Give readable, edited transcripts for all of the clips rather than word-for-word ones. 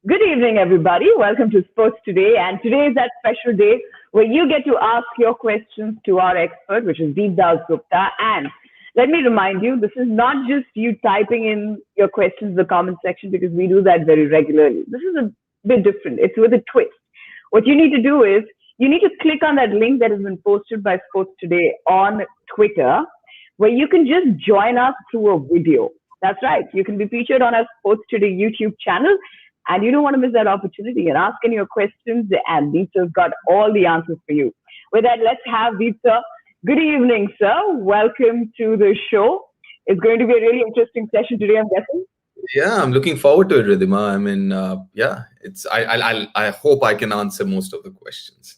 Good evening, everybody. Welcome to Sports Today. And today is that special day where you get to ask your questions to our expert, which is Deepdal Gupta. And let me remind you, this is not just you typing in your questions in the comment section because we do that very regularly. This is a bit different. It's with a twist. What you need to do is you need to click on that link that has been posted by Sports Today on Twitter, where you can just join us through a video. That's right. You can be featured on our Sports Today YouTube channel, and you don't want to miss that opportunity and ask any of your questions, and Deepta's got all the answers for you. With that, let's have Deepta. Good evening, sir. Welcome to the show. It's going to be a really interesting session today, I'm guessing. Yeah, I'm looking forward to it, Wriddhiman. I mean, it's. I hope I can answer most of the questions.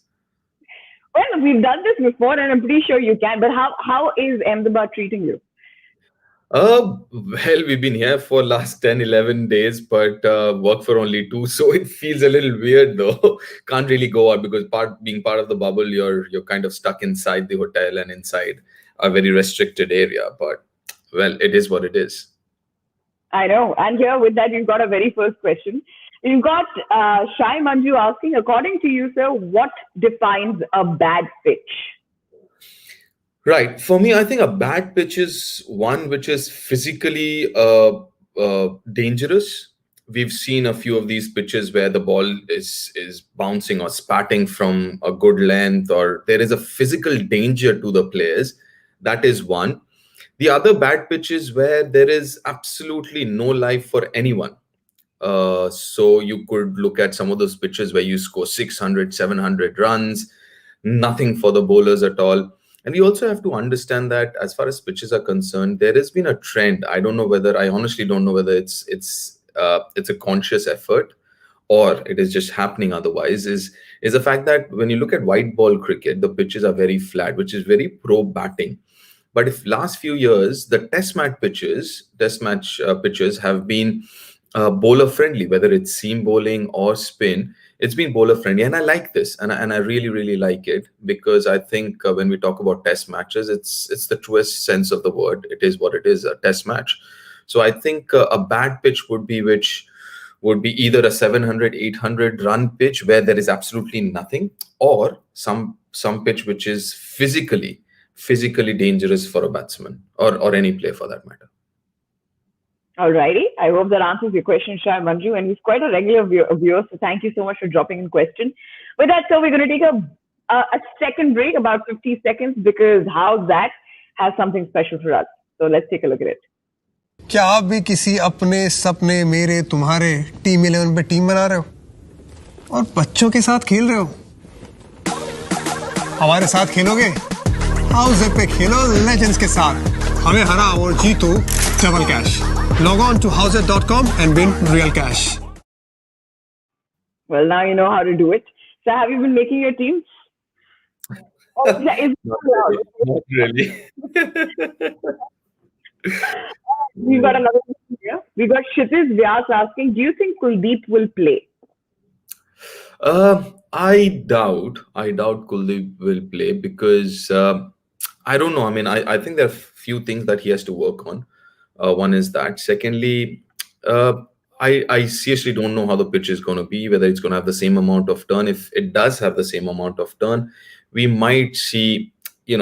Well, we've done this before, and I'm pretty sure you can. But how is Ahmedabad treating you? Well, we've been here for last 10, 11 days, but work for only 2. So it feels a little weird though. Can't really go out because being part of the bubble, you're kind of stuck inside the hotel and inside a very restricted area. But well, it is what it is. I know. And here with that, you've got a very first question. You've got Shai Manju asking, according to you, sir, what defines a bad pitch? Right. For me, I think a bad pitch is one which is physically dangerous. We've seen a few of these pitches where the ball is bouncing or spatting from a good length, or there is a physical danger to the players. That is one. The other bad pitch is where there is absolutely no life for anyone. So you could look at some of those pitches where you score 600, 700 runs, nothing for the bowlers at all. And we also have to understand that as far as pitches are concerned, there has been a trend. I honestly don't know whether it's a conscious effort or it is just happening otherwise, is the fact that when you look at white ball cricket, the pitches are very flat, which is very pro batting. But if last few years, the test match pitches have been bowler friendly, whether it's seam bowling or spin, it's been bowler friendly. And I like this. And I really, really like it because I think when we talk about test matches, it's the truest sense of the word. It is what it is, a test match. So I think a bad pitch would be either a 700, 800 run pitch where there is absolutely nothing, or some pitch which is physically dangerous for a batsman or any player for that matter. Alrighty. I hope that answers your question, Shai Manju. And he's quite a regular viewer, so thank you so much for dropping in question. With that, sir, we're going to take a second break, about 50 seconds, because How's That has something special for us. So let's take a look at it. क्या आप भी किसी अपने सपने मेरे तुम्हारे team 11 पे team बना रहे हो और बच्चों के साथ खेल रहे हो? हमारे साथ खेलोगे? हाउस दैट पे खेलो लेजेंड्स के साथ. हमें हरा और जीतो double cash. Log on to houseat.com and win real cash. Well, now you know how to do it. So have you been making your teams? Not really. We've got another question here. We've got Kshitiz Vyas asking, do you think Kuldeep will play? I doubt Kuldeep will play because I don't know. I mean, I think there are few things that he has to work on. One is that. Secondly, I seriously don't know how the pitch is going to be, whether it's going to have the same amount of turn. If it does have the same amount of turn, we might see,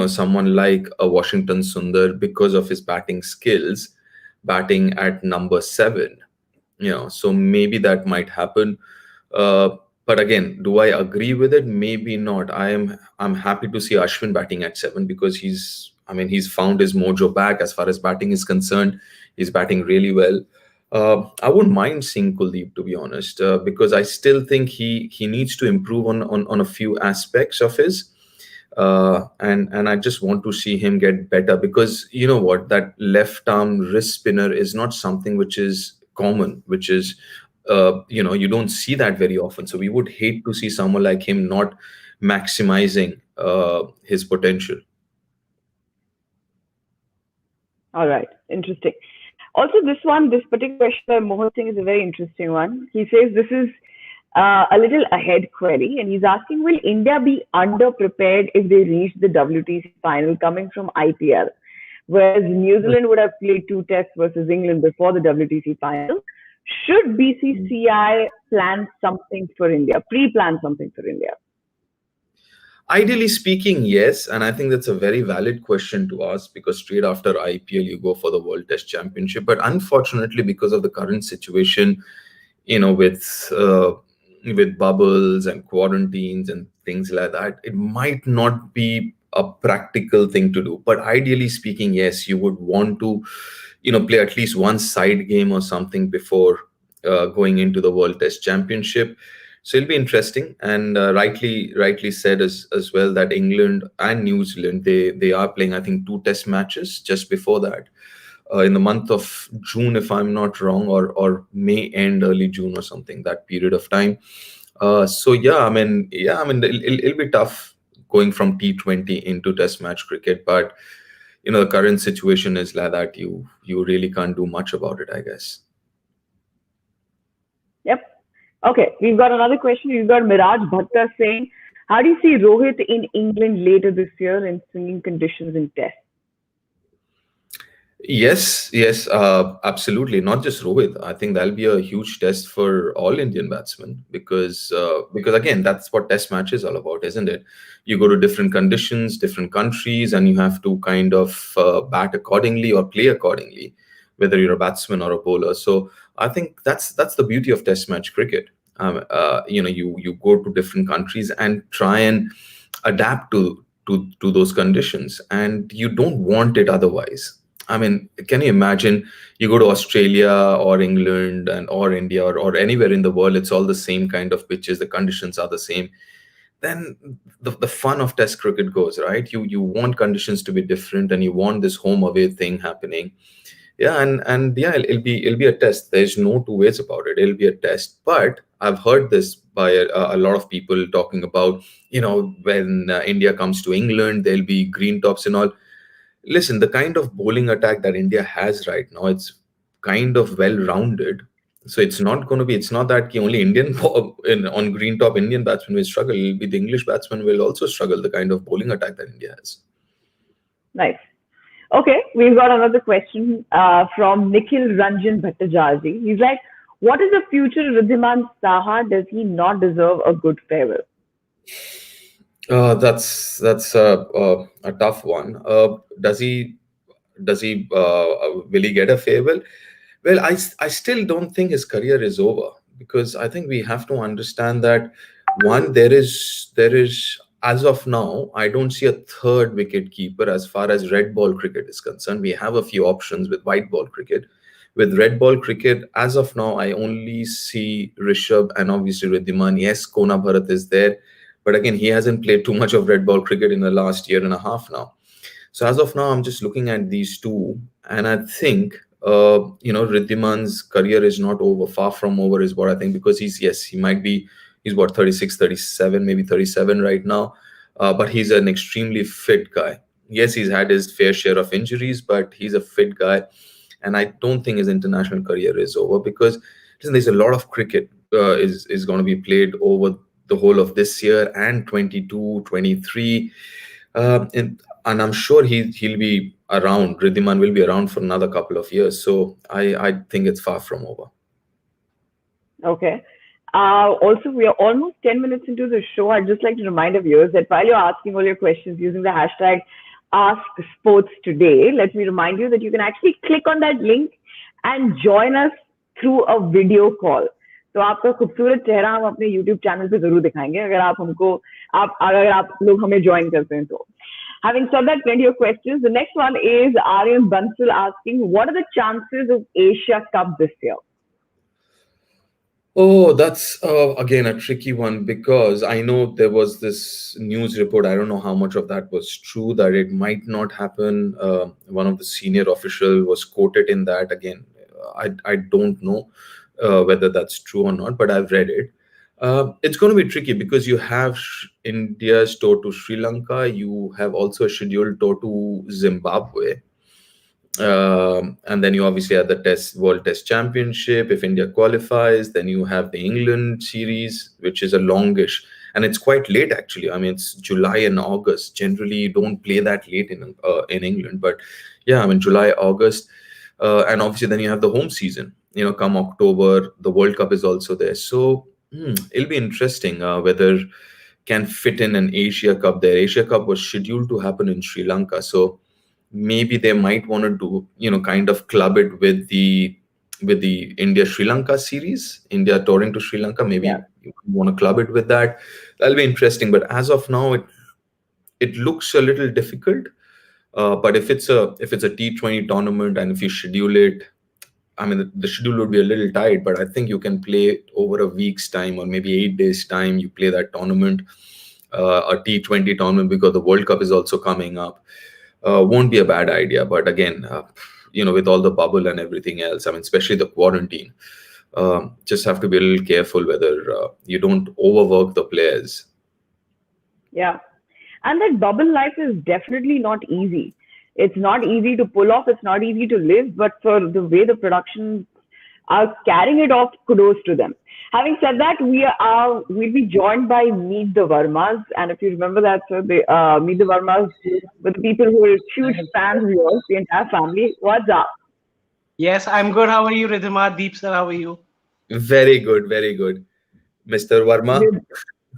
someone like a Washington Sundar, because of his batting skills, batting at number 7. So maybe that might happen. But again, do I agree with it? Maybe not. I'm happy to see Ashwin batting at 7 because he's found his mojo back as far as batting is concerned. He's batting really well. I wouldn't mind seeing Kuldeep, to be honest, because I still think he needs to improve on a few aspects of his. And I just want to see him get better because you know what, that left arm wrist spinner is not something which is common, which is, you don't see that very often. So we would hate to see someone like him not maximizing his potential. All right. Interesting. Also, this particular question by Mohan Singh is a very interesting one. He says this is a little ahead query, and he's asking, will India be under-prepared if they reach the WTC final coming from IPL? Whereas New Zealand would have played 2 tests versus England before the WTC final. Should BCCI plan something for India, pre-plan something for India? Ideally speaking, yes. And I think that's a very valid question to ask, because straight after IPL, you go for the World Test Championship. But unfortunately, because of the current situation, with bubbles and quarantines and things like that, it might not be a practical thing to do. But ideally speaking, yes, you would want to, play at least one side game or something before going into the World Test Championship. So it'll be interesting. And rightly said as well that England and New Zealand, they are playing, I think, two Test matches just before that. In the month of June, if I'm not wrong, or May end, early June or something, that period of time. So it'll be tough going from T20 into Test match cricket, but the current situation is like that. You really can't do much about it, I guess. Yep. Okay, we've got another question. We've got Miraj Bhatta saying, how do you see Rohit in England later this year in swinging conditions in Test? Yes, absolutely. Not just Rohit. I think that'll be a huge test for all Indian batsmen, because again, that's what Test match is all about, isn't it? You go to different conditions, different countries, and you have to kind of bat accordingly or play accordingly, whether you're a batsman or a bowler. So I think that's the beauty of Test match cricket. You go to different countries and try and adapt to those conditions, and you don't want it otherwise. I mean, can you imagine you go to Australia or England or India or anywhere in the world, it's all the same kind of pitches, the conditions are the same. Then the fun of Test cricket goes, right? You want conditions to be different, and you want this home away thing happening. Yeah, and yeah, it'll be a test. There's no two ways about it. It'll be a test. But I've heard this by a lot of people talking about, when India comes to England, there'll be green tops and all. Listen, the kind of bowling attack that India has right now, it's kind of well-rounded. So it's not that only Indian on green top Indian batsmen will struggle. It'll be the English batsmen will also struggle, the kind of bowling attack that India has. Nice. Okay, we've got another question from Nikhil Ranjan Bhattajarji. He's like, what is the future of Wriddhiman Saha? Does he not deserve a good farewell? That's a tough one. Does he will he get a farewell? Well, I still don't think his career is over, because I think we have to understand that, one, there is as of now, I don't see a third wicket keeper as far as red ball cricket is concerned. We have a few options with white ball cricket. With red ball cricket, as of now, I only see Rishabh and obviously Wriddhiman. Yes, Kona Bharat is there, but again, he hasn't played too much of red ball cricket in the last year and a half now. So as of now, I'm just looking at these two, and I think Wriddhiman's career is not over. Far from over is what I think, because he's what, 36, 37, maybe 37 right now, but he's an extremely fit guy. Yes, he's had his fair share of injuries, but he's a fit guy, and I don't think his international career is over, because there's a lot of cricket is going to be played over the whole of this year and 22, 23, and I'm sure he'll be around. Wriddhiman will be around for another couple of years, so I think it's far from over. Okay. Also, we are almost 10 minutes into the show. I'd just like to remind our viewers that while you're asking all your questions using the hashtag #AskSportsToday, let me remind you that you can actually click on that link and join us through a video call. तो आपका खूबसूरत चेहरा हम अपने YouTube channel पे जरूर दिखाएंगे अगर आप लोग हमें ज्वाइन करते हैं तो. Having said that, plenty of questions. The next one is Aryan Bansal asking, what are the chances of Asia Cup this year? Oh, that's again a tricky one, because I know there was this news report. I don't know how much of that was true, that it might not happen. One of the senior officials was quoted in that. Again, I don't know whether that's true or not, but I've read it. It's going to be tricky, because you have India's tour to Sri Lanka. You have also a scheduled tour to Zimbabwe. And then you obviously have the World Test Championship. If India qualifies, then you have the England series, which is a longish, and it's quite late actually. I mean, it's July and August. Generally, you don't play that late in England, but yeah, I mean July, August, and obviously then you have the home season. come October, the World Cup is also there. So it'll be interesting whether can fit in an Asia Cup there. Asia Cup was scheduled to happen in Sri Lanka, so maybe they might want to do, kind of club it with the India Sri Lanka series, India touring to Sri Lanka. Yeah. Maybe you want to club it with that. That'll be interesting. But as of now, it looks a little difficult. But if it's a T20 tournament and if you schedule it, I mean, the schedule would be a little tight, but I think you can play over a week's time or maybe 8 days' time. You play that tournament, a T20 tournament, because the World Cup is also coming up. Won't be a bad idea. But again, with all the bubble and everything else, I mean, especially the quarantine, just have to be a little careful whether you don't overwork the players. Yeah. And that bubble life is definitely not easy. It's not easy to pull off. It's not easy to live. But for the way the productions are carrying it off, kudos to them. Having said that, we'll be joined by Meet the Vermas. And if you remember that, sir, Meet the Vermas were the people who are huge fans of yours, the entire family. What's up? Yes, I'm good. How are you, Wriddhiman? Deep sir, how are you? Very good, very good. Mr. Verma?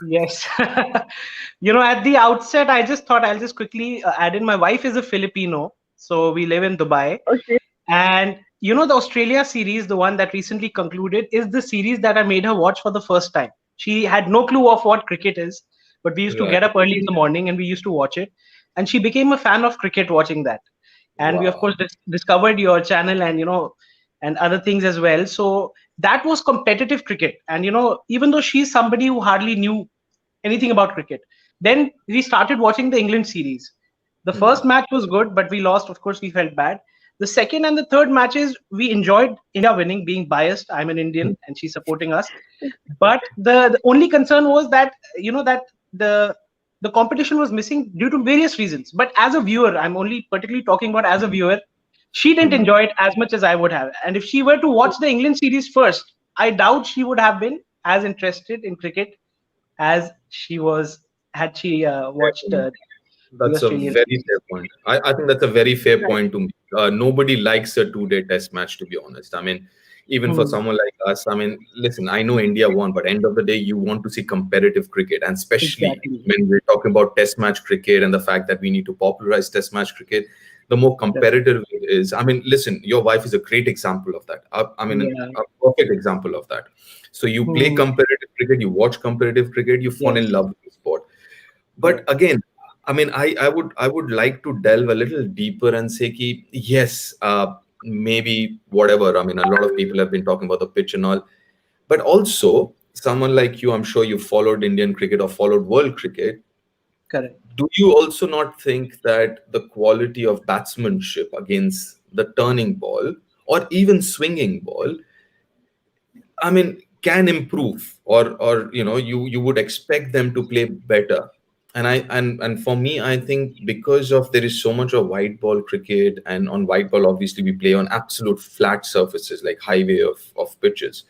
Yes. At the outset, I just thought I'll just quickly add in. My wife is a Filipino, so we live in Dubai. Okay. And the Australia series, the one that recently concluded, is the series that I made her watch for the first time. She had no clue of what cricket is, but we used to get up early in the morning and we used to watch it. And she became a fan of cricket watching that. And we, of course, discovered your channel and, and other things as well. So that was competitive cricket. And, even though she's somebody who hardly knew anything about cricket, then we started watching the England series. The first match was good, but we lost. Of course, we felt bad. The second and the third matches, we enjoyed India winning, being biased. I'm an Indian and she's supporting us. But the only concern was that, that the competition was missing due to various reasons. But as a viewer, I'm only particularly talking about as a viewer, she didn't enjoy it as much as I would have. And if she were to watch the England series first, I doubt she would have been as interested in cricket as she was had she watched. That's a very fair point. I think that's a very fair point to me. Nobody likes a 2-day test match, to be honest. I mean, even for someone like us, I mean, listen, I know India won, but end of the day, you want to see competitive cricket. And especially when we're talking about test match cricket and the fact that we need to popularize test match cricket, the more competitive it is. I mean, listen, your wife is a great example of that. A perfect example of that. So you play competitive cricket, you watch competitive cricket, you fall in love with the sport. But again, I mean, I would like to delve a little deeper and say, yes, maybe whatever. I mean, a lot of people have been talking about the pitch and all, but also someone like you, I'm sure you followed Indian cricket or followed world cricket. Correct. Do you also not think that the quality of batsmanship against the turning ball or even swinging ball, I mean, can improve, or you would expect them to play better? And for me, I think because of there is so much of white ball cricket, and on white ball, obviously we play on absolute flat surfaces like highway of pitches.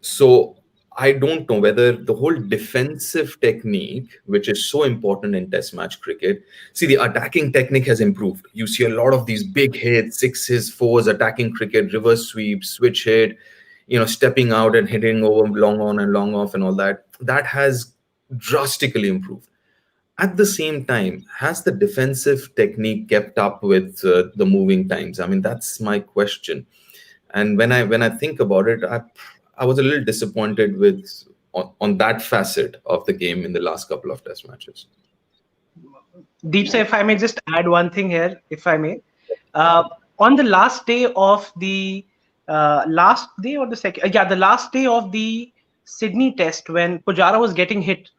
So I don't know whether the whole defensive technique, which is so important in test match cricket, see, the attacking technique has improved. You see a lot of these big hits, sixes, fours, attacking cricket, reverse sweeps, switch hit, stepping out and hitting over long on and long off and all that. That has drastically improved. At the same time, has the defensive technique kept up with the moving times? I mean, that's my question. And when I think about it, I was a little disappointed with on that facet of the game in the last couple of test matches. Deep sir, if I may just add one thing here, if I may. On the last day of the the last day of the Sydney test, when Pujara was getting hit.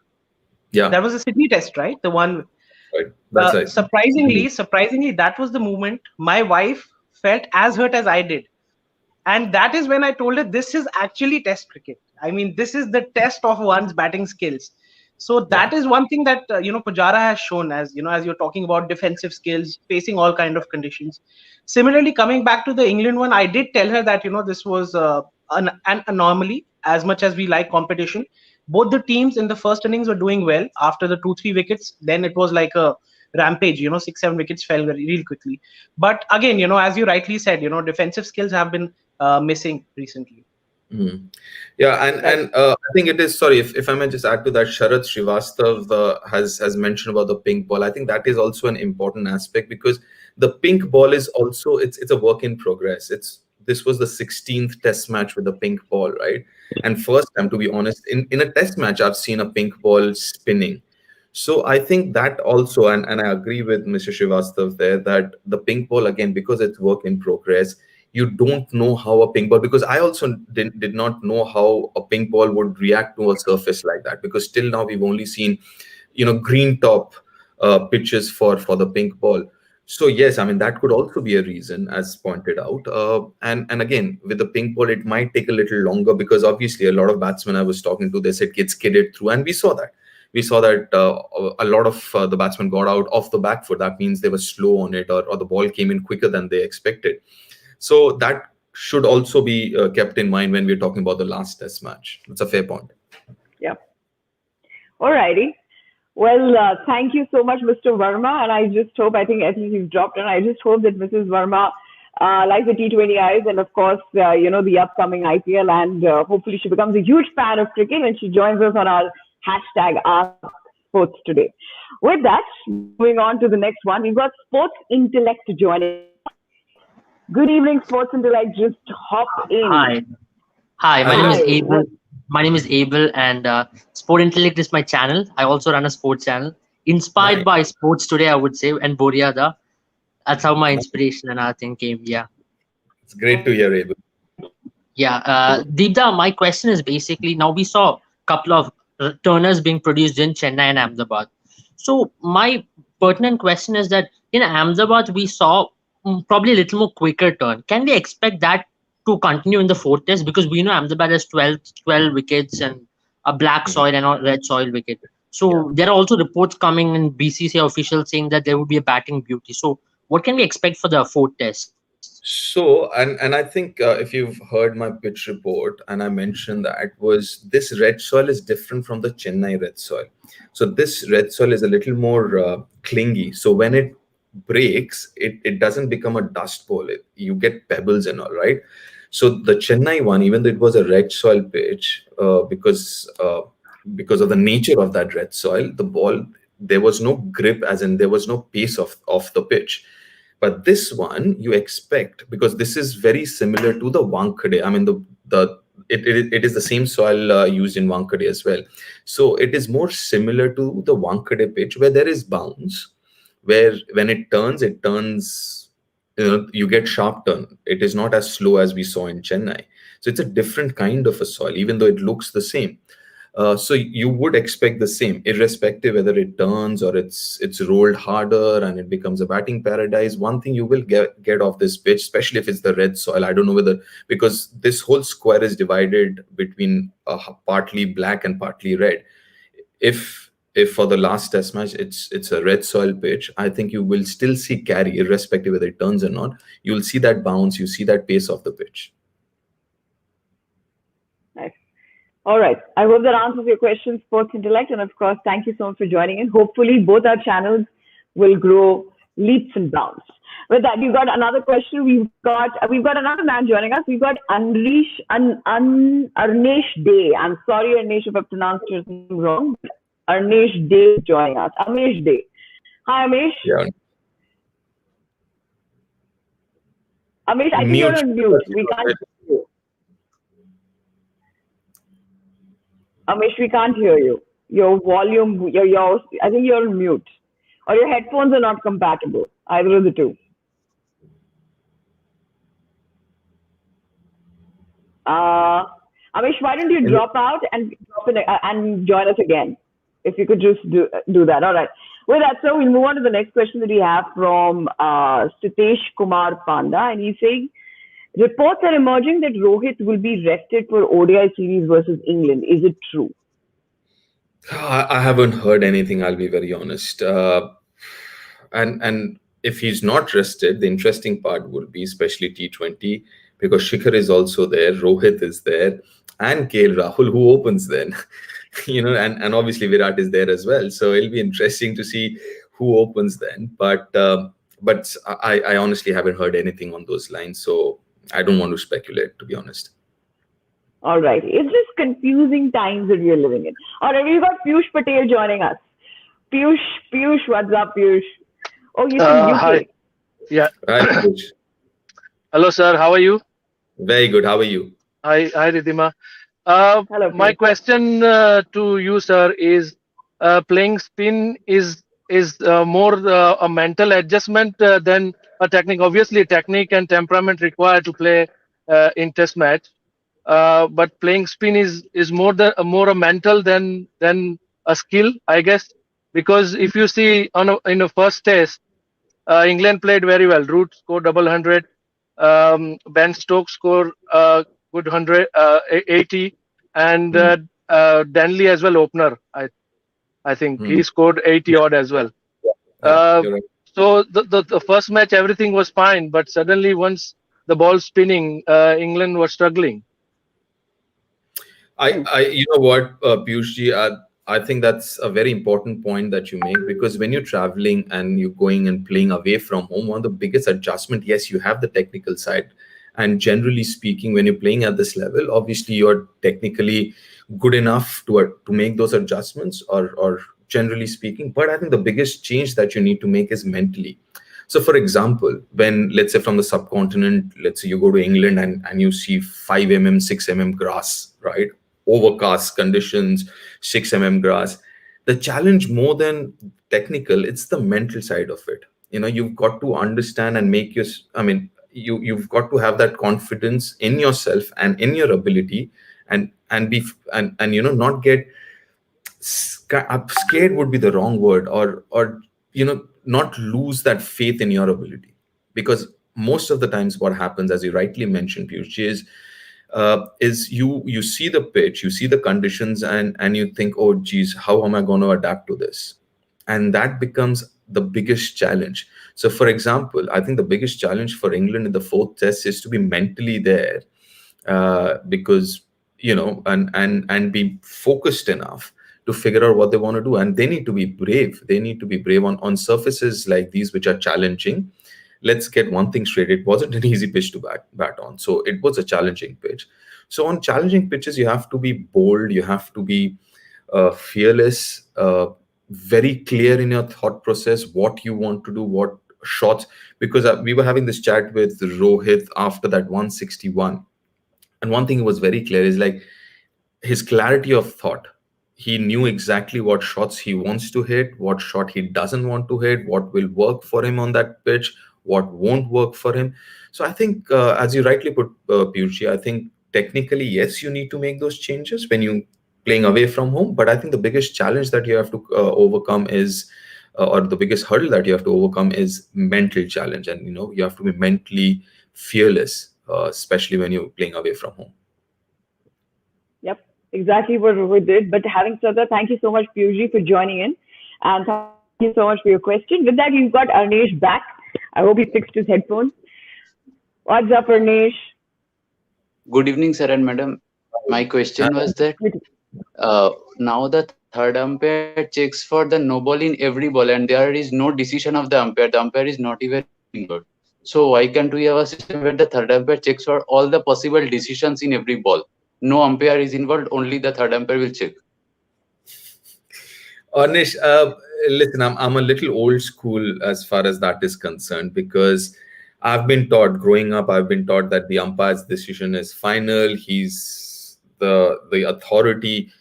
Yeah, that was a Sydney test, right? The one. Right. That's right. Surprisingly, that was the moment my wife felt as hurt as I did, and that is when I told her this is actually test cricket. I mean, this is the test of one's batting skills. So that is one thing that Pujara has shown, as as you're talking about defensive skills, facing all kind of conditions. Similarly, coming back to the England one, I did tell her that this was an anomaly. As much as we like competition, both the teams in the first innings were doing well. After the 2-3 wickets, then it was like a rampage. 6-7 wickets fell real quickly. But again, as you rightly said, defensive skills have been missing recently. Yeah, and I think it is. Sorry, if I may just add to that, Sharath Srivastav has mentioned about the pink ball. I think that is also an important aspect, because the pink ball is also it's a work in progress. This was the 16th Test match with the pink ball, right? And first time, to be honest, in a Test match, I've seen a pink ball spinning. So I think that also, and I agree with Mr. Srivastav there, that the pink ball, again, because it's work in progress, you don't know how a pink ball, because I also did not know how a pink ball would react to a surface like that, because till now we've only seen green top pitches for the pink ball. So yes, I mean, that could also be a reason, as pointed out. And again, with the pink ball, it might take a little longer, because obviously a lot of batsmen I was talking to, they said gets skidded through, and we saw that a lot of the batsmen got out off the back foot. That means they were slow on it, or the ball came in quicker than they expected. So that should also be kept in mind when we're talking about the last Test match. It's a fair point. Yeah. All righty. Well, thank you so much, Mr. Verma. And I just hope, I think he's dropped, and I just hope that Mrs. Verma likes the T20Is, and of course, the upcoming IPL, and hopefully she becomes a huge fan of cricket when she joins us on our hashtag Ask Sports today. With that, moving on to the next one, we've got Sports Intellect joining. Good evening, Sports Intellect. Just hop in. Hi. My name is Abel, and Sport Intellect is my channel. I also run a sports channel inspired by sports today, I would say, and Boryada. That's how my inspiration and our thing came. Yeah. It's great to hear, Abel. Yeah. Deepda, my question is basically, now we saw a couple of turners being produced in Chennai and Ahmedabad. So my pertinent question is that in Ahmedabad, we saw probably a little more quicker turn. Can we expect that to continue in the fourth Test? Because we know Ahmedabad has 12 wickets and a black soil and a red soil wicket. So there are also reports coming in BCCI officials saying that there would be a batting beauty. So what can we expect for the fourth Test? So, and I think if you've heard my pitch report, and I mentioned that was this red soil is different from the Chennai red soil. So this red soil is a little more clingy. So when it breaks, it doesn't become a dust bowl. You get pebbles and all, right? So the Chennai one, even though it was a red soil pitch, because of the nature of that red soil, the ball, there was no grip, as in there was no pace of the pitch. But this one, you expect, because this is very similar to the Wankhede. I mean, it is the same soil used in Wankhede as well. So it is more similar to the Wankhede pitch, where there is bounce, where when it turns, you get sharp turn. It is not as slow as we saw in Chennai. So it's a different kind of a soil, even though it looks the same. So you would expect the same, irrespective whether it turns or it's rolled harder and it becomes a batting paradise. One thing you will get off this pitch, especially if it's the red soil, I don't know whether, because this whole square is divided between partly black and partly red. If for the last Test match it's a red soil pitch, I think you will still see carry, irrespective whether it turns or not. You will see that bounce, you see that pace of the pitch. Nice. All right. I hope that answers your question, Sports Intellect. And of course, thank you so much for joining in. Hopefully, both our channels will grow leaps and bounds. With that, we've got another question. We've got another man joining us. We've got Arnesh Day. I'm sorry, Arnesh, if I pronounced your name wrong. Arnesh Day joining us. Arnesh Day. Hi, Amesh. Yeah. Amesh, I think you're on mute. We can't hear you. Amesh, we can't hear you. Your volume, I think you're on mute. Or your headphones are not compatible. Either of the two. Amesh, why don't you drop out and join us again? If you could just do that. All right. With that, so we'll move on to the next question that we have from Sitesh Kumar Panda. And he's saying, reports are emerging that Rohit will be rested for ODI series versus England. Is it true? I haven't heard anything, I'll be very honest. And if he's not rested, the interesting part would be especially T20, because Shikhar is also there, Rohit is there, and KL Rahul, who opens then. And obviously Virat is there as well. So it'll be interesting to see who opens then. But I honestly haven't heard anything on those lines, so I don't want to speculate, to be honest. All right. It's just confusing times that we are living in. All right, we've got Piyush Patel joining us. Piyush, what's up, Piyush? Oh, he's from Hi. UK. Yeah. Right, Coach. Hello, sir. How are you? Very good. How are you? Hi, Ridhima. Hello, My Piyush. question to you, sir, is playing spin is more a mental adjustment than a technique. Obviously, technique and temperament required to play in test match. But playing spin is more a mental than a skill, I guess. Because if you see in a first test, England played very well. Root scored double hundred. Ben Stokes scored good 80, and Danley as well, opener. I think he scored 80 odd as well. Yeah, Uh, you're right. so the first match everything was fine, but suddenly once the ball spinning, England was struggling. You know what, Piyushji, I think that's a very important point that you make, because when you're traveling and you're going and playing away from home, one of the biggest adjustment, yes, you have the technical side. And generally speaking, when you're playing at this level, obviously you're technically good enough to make those adjustments, or generally speaking. But I think the biggest change that you need to make is mentally. So, for example, when, let's say, from the subcontinent, let's say you go to England and you see 5 mm, 6 mm grass, right? Overcast conditions, 6 mm grass. The challenge more than technical, it's the mental side of it. You've got to understand and make you've got to have that confidence in yourself and in your ability, and be and not get scared would be the wrong word, or not lose that faith in your ability. Because most of the times what happens, as you rightly mentioned, Piyush, is you see the pitch, you see the conditions, and you think, oh geez, how am I going to adapt to this? And that becomes the biggest challenge. So, for example, I think the biggest challenge for England in the fourth test is to be mentally there, because and be focused enough to figure out what they want to do. And they need to be brave. They need to be brave on surfaces like these, which are challenging. Let's get one thing straight. It wasn't an easy pitch to bat on. So it was a challenging pitch. So on challenging pitches, you have to be bold. You have to be fearless, very clear in your thought process, what you want to do, what shots. Because we were having this chat with Rohit after that 161. And one thing was very clear is like his clarity of thought. He knew exactly what shots he wants to hit, what shot he doesn't want to hit, what will work for him on that pitch, what won't work for him. So I think, as you rightly put, Piyush, I think technically, yes, you need to make those changes when you're playing away from home. But I think the biggest challenge that you have to overcome is, or the biggest hurdle that you have to overcome is mental challenge. And, you have to be mentally fearless, especially when you're playing away from home. Yep, exactly what Rohit did. But having said that, thank you so much, Piyush, for joining in. And thank you so much for your question. With that, we've got Arnesh back. I hope he fixed his headphones. What's up, Arnesh? Good evening, sir and madam. My question was that now the third umpire checks for the no ball in every ball, and there is no decision of the umpire. The umpire is not even involved. So why can't we have a system where the third umpire checks for all the possible decisions in every ball? No umpire is involved, only the third umpire will check. Anish, listen, I'm a little old school as far as that is concerned, because I've been taught growing up, I've been taught that the umpire's decision is final. He's the authority.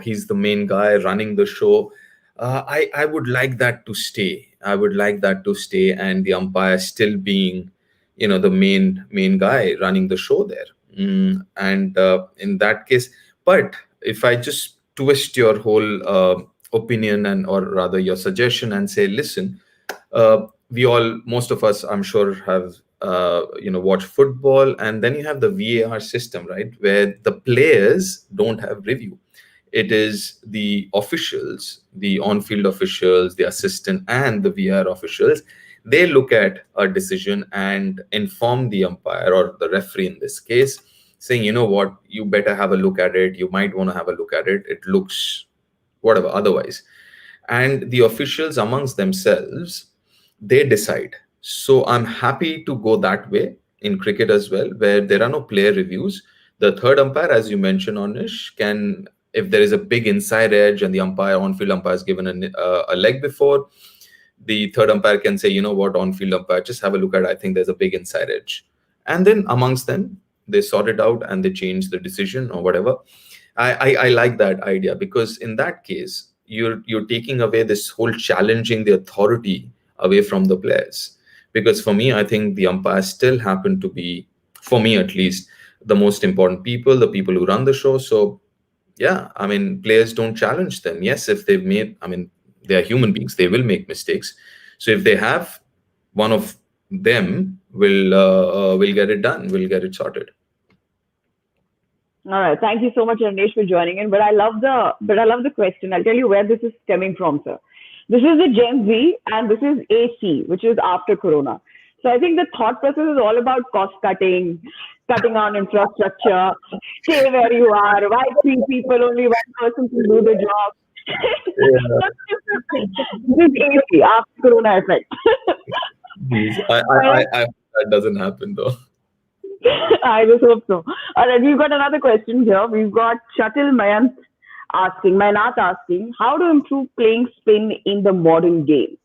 He's the main guy running the show. I would like that to stay. I would like that to stay, and the umpire still being, the main guy running the show there. And in that case, but if I just twist your whole opinion, or rather your suggestion, and say, listen, most of us, I'm sure, have watched football, and then you have the VAR system, right, where the players don't have review. It is the officials, the on-field officials, the assistant, and the VAR officials. They look at a decision and inform the umpire, or the referee in this case, saying, you know what, you better have a look at it. You might want to have a look at it. It looks whatever otherwise. and the officials amongst themselves, they decide. So I'm happy to go that way in cricket as well, where there are no player reviews. The third umpire, as you mentioned, Onish, can, if there is a big inside edge and the umpire, on-field umpire, has given a leg before, the third umpire can say, you know what, on-field umpire, just have a look at it. I think there's a big inside edge. And then amongst them, they sort it out and they change the decision or whatever. I like that idea, because in that case, you're taking away this whole challenging the authority away from the players. Because for me, I think the umpires still happen to be, for me at least, the most important people, the people who run the show. So yeah, I mean, players don't challenge them. Yes, if they've made, I mean, they are human beings, they will make mistakes. So if they have, one of them will get it done, will get it sorted. All right. Thank you so much, Anish, for joining in. But I love the question. I'll tell you where this is stemming from, sir. This is the Gen Z, and this is AC, which is after Corona. So I think the thought process is all about cost cutting, cutting on infrastructure, stay where you are. Why three people? Only one person can do the job. This is AC after Corona effect. I hope that doesn't happen though. I just hope so. All right, we've got another question here. We've got Shatil Mayanath asking, how to improve playing spin in the modern game?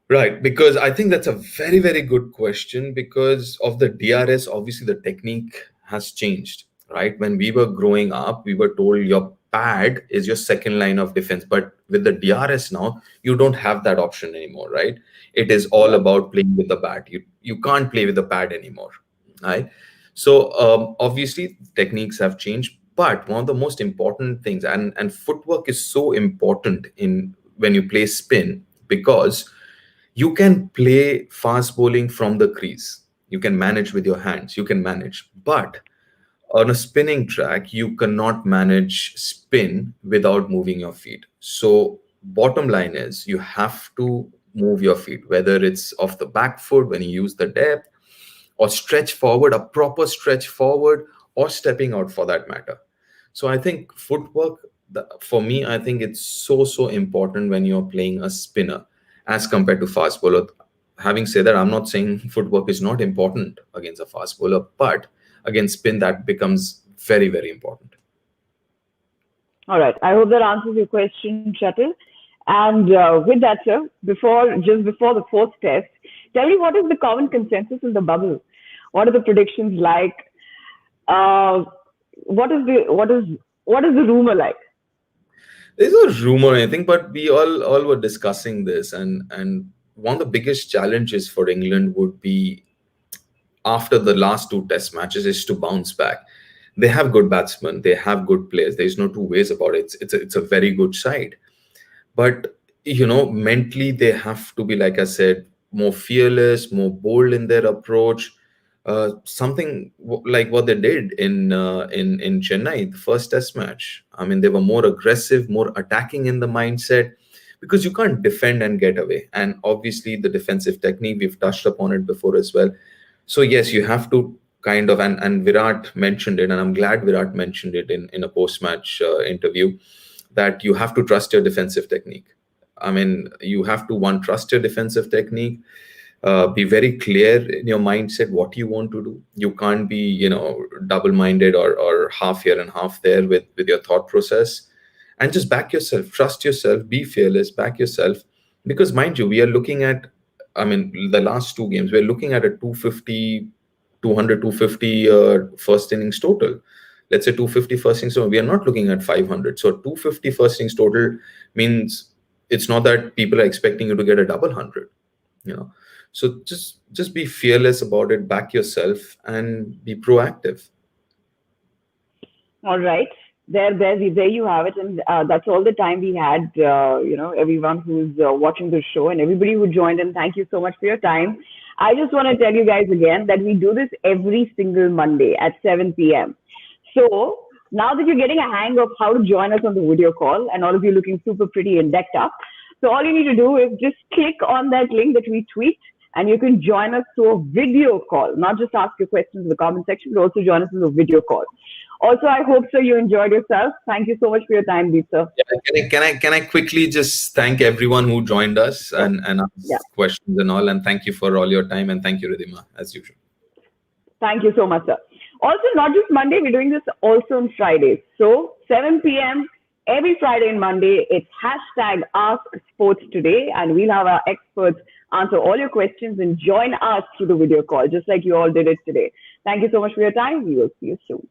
Right, because I think that's a very, very good question, because of the DRS, obviously the technique has changed, right? When we were growing up, we were told your pad is your second line of defense. But with the DRS now, you don't have that option anymore, right? It is all about playing with the bat. You can't play with the pad anymore, right? So obviously techniques have changed, but one of the most important things, and footwork is so important in when you play spin, because you can play fast bowling from the crease. You can manage with your hands, you can manage, but on a spinning track, you cannot manage spin without moving your feet. So bottom line is you have to move your feet, whether it's off the back foot when you use the depth, or stretch forward, a proper stretch forward, or stepping out for that matter. So I think footwork, for me, I think it's so important when you're playing a spinner as compared to fast bowler. Having said that, I'm not saying footwork is not important against a fast bowler, but against spin, that becomes very, very important. All right. I hope that answers your question, Shatil. And with that, sir, just before the fourth test, tell me, what is the common consensus in the bubble? What are the predictions like? What is the rumor like? There's no rumor, I think, but we all were discussing this, and one of the biggest challenges for England would be, after the last two test matches, is to bounce back. They have good batsmen, they have good players. There's no two ways about it. It's a very good side, but mentally they have to be, like I said, more fearless, more bold in their approach. Something like what they did in Chennai, the first test match. I mean, they were more aggressive, more attacking in the mindset, because you can't defend and get away. And obviously the defensive technique, we've touched upon it before as well. So yes, you have to kind of, and Virat mentioned it, and I'm glad Virat mentioned it in a post-match interview, that you have to trust your defensive technique. I mean, you have to, trust your defensive technique. Be very clear in your mindset what you want to do. You can't be, double-minded or half here and half there with your thought process. And just back yourself, trust yourself, be fearless, back yourself. Because mind you, we are looking at, the last two games, we're looking at a 250 first innings total. Let's say 250 first innings total. We are not looking at 500. So 250 first innings total means it's not that people are expecting you to get a double 100, So just be fearless about it, back yourself, and be proactive. All right. There you have it. And that's all the time we had, everyone who's watching the show and everybody who joined in. Thank you so much for your time. I just want to tell you guys again that we do this every single Monday at 7 p.m. So now that you're getting a hang of how to join us on the video call, and all of you looking super pretty and decked up, so all you need to do is just click on that link that we tweet, and you can join us through a video call. Not just ask your questions in the comment section, but also join us in the video call. Also, I hope so you enjoyed yourself. Thank you so much for your time, Deep sir. Yeah, can I quickly just thank everyone who joined us and Yeah. asked questions and all, and thank you for all your time, and thank you, Wriddhima, as usual. Thank you so much, sir. Also, not just Monday, we're doing this also on Fridays. So 7 p.m. every Friday and Monday, it's hashtag Ask Sports Today, and we'll have our experts answer all your questions and join us through the video call, just like you all did it today. Thank you so much for your time. We will see you soon.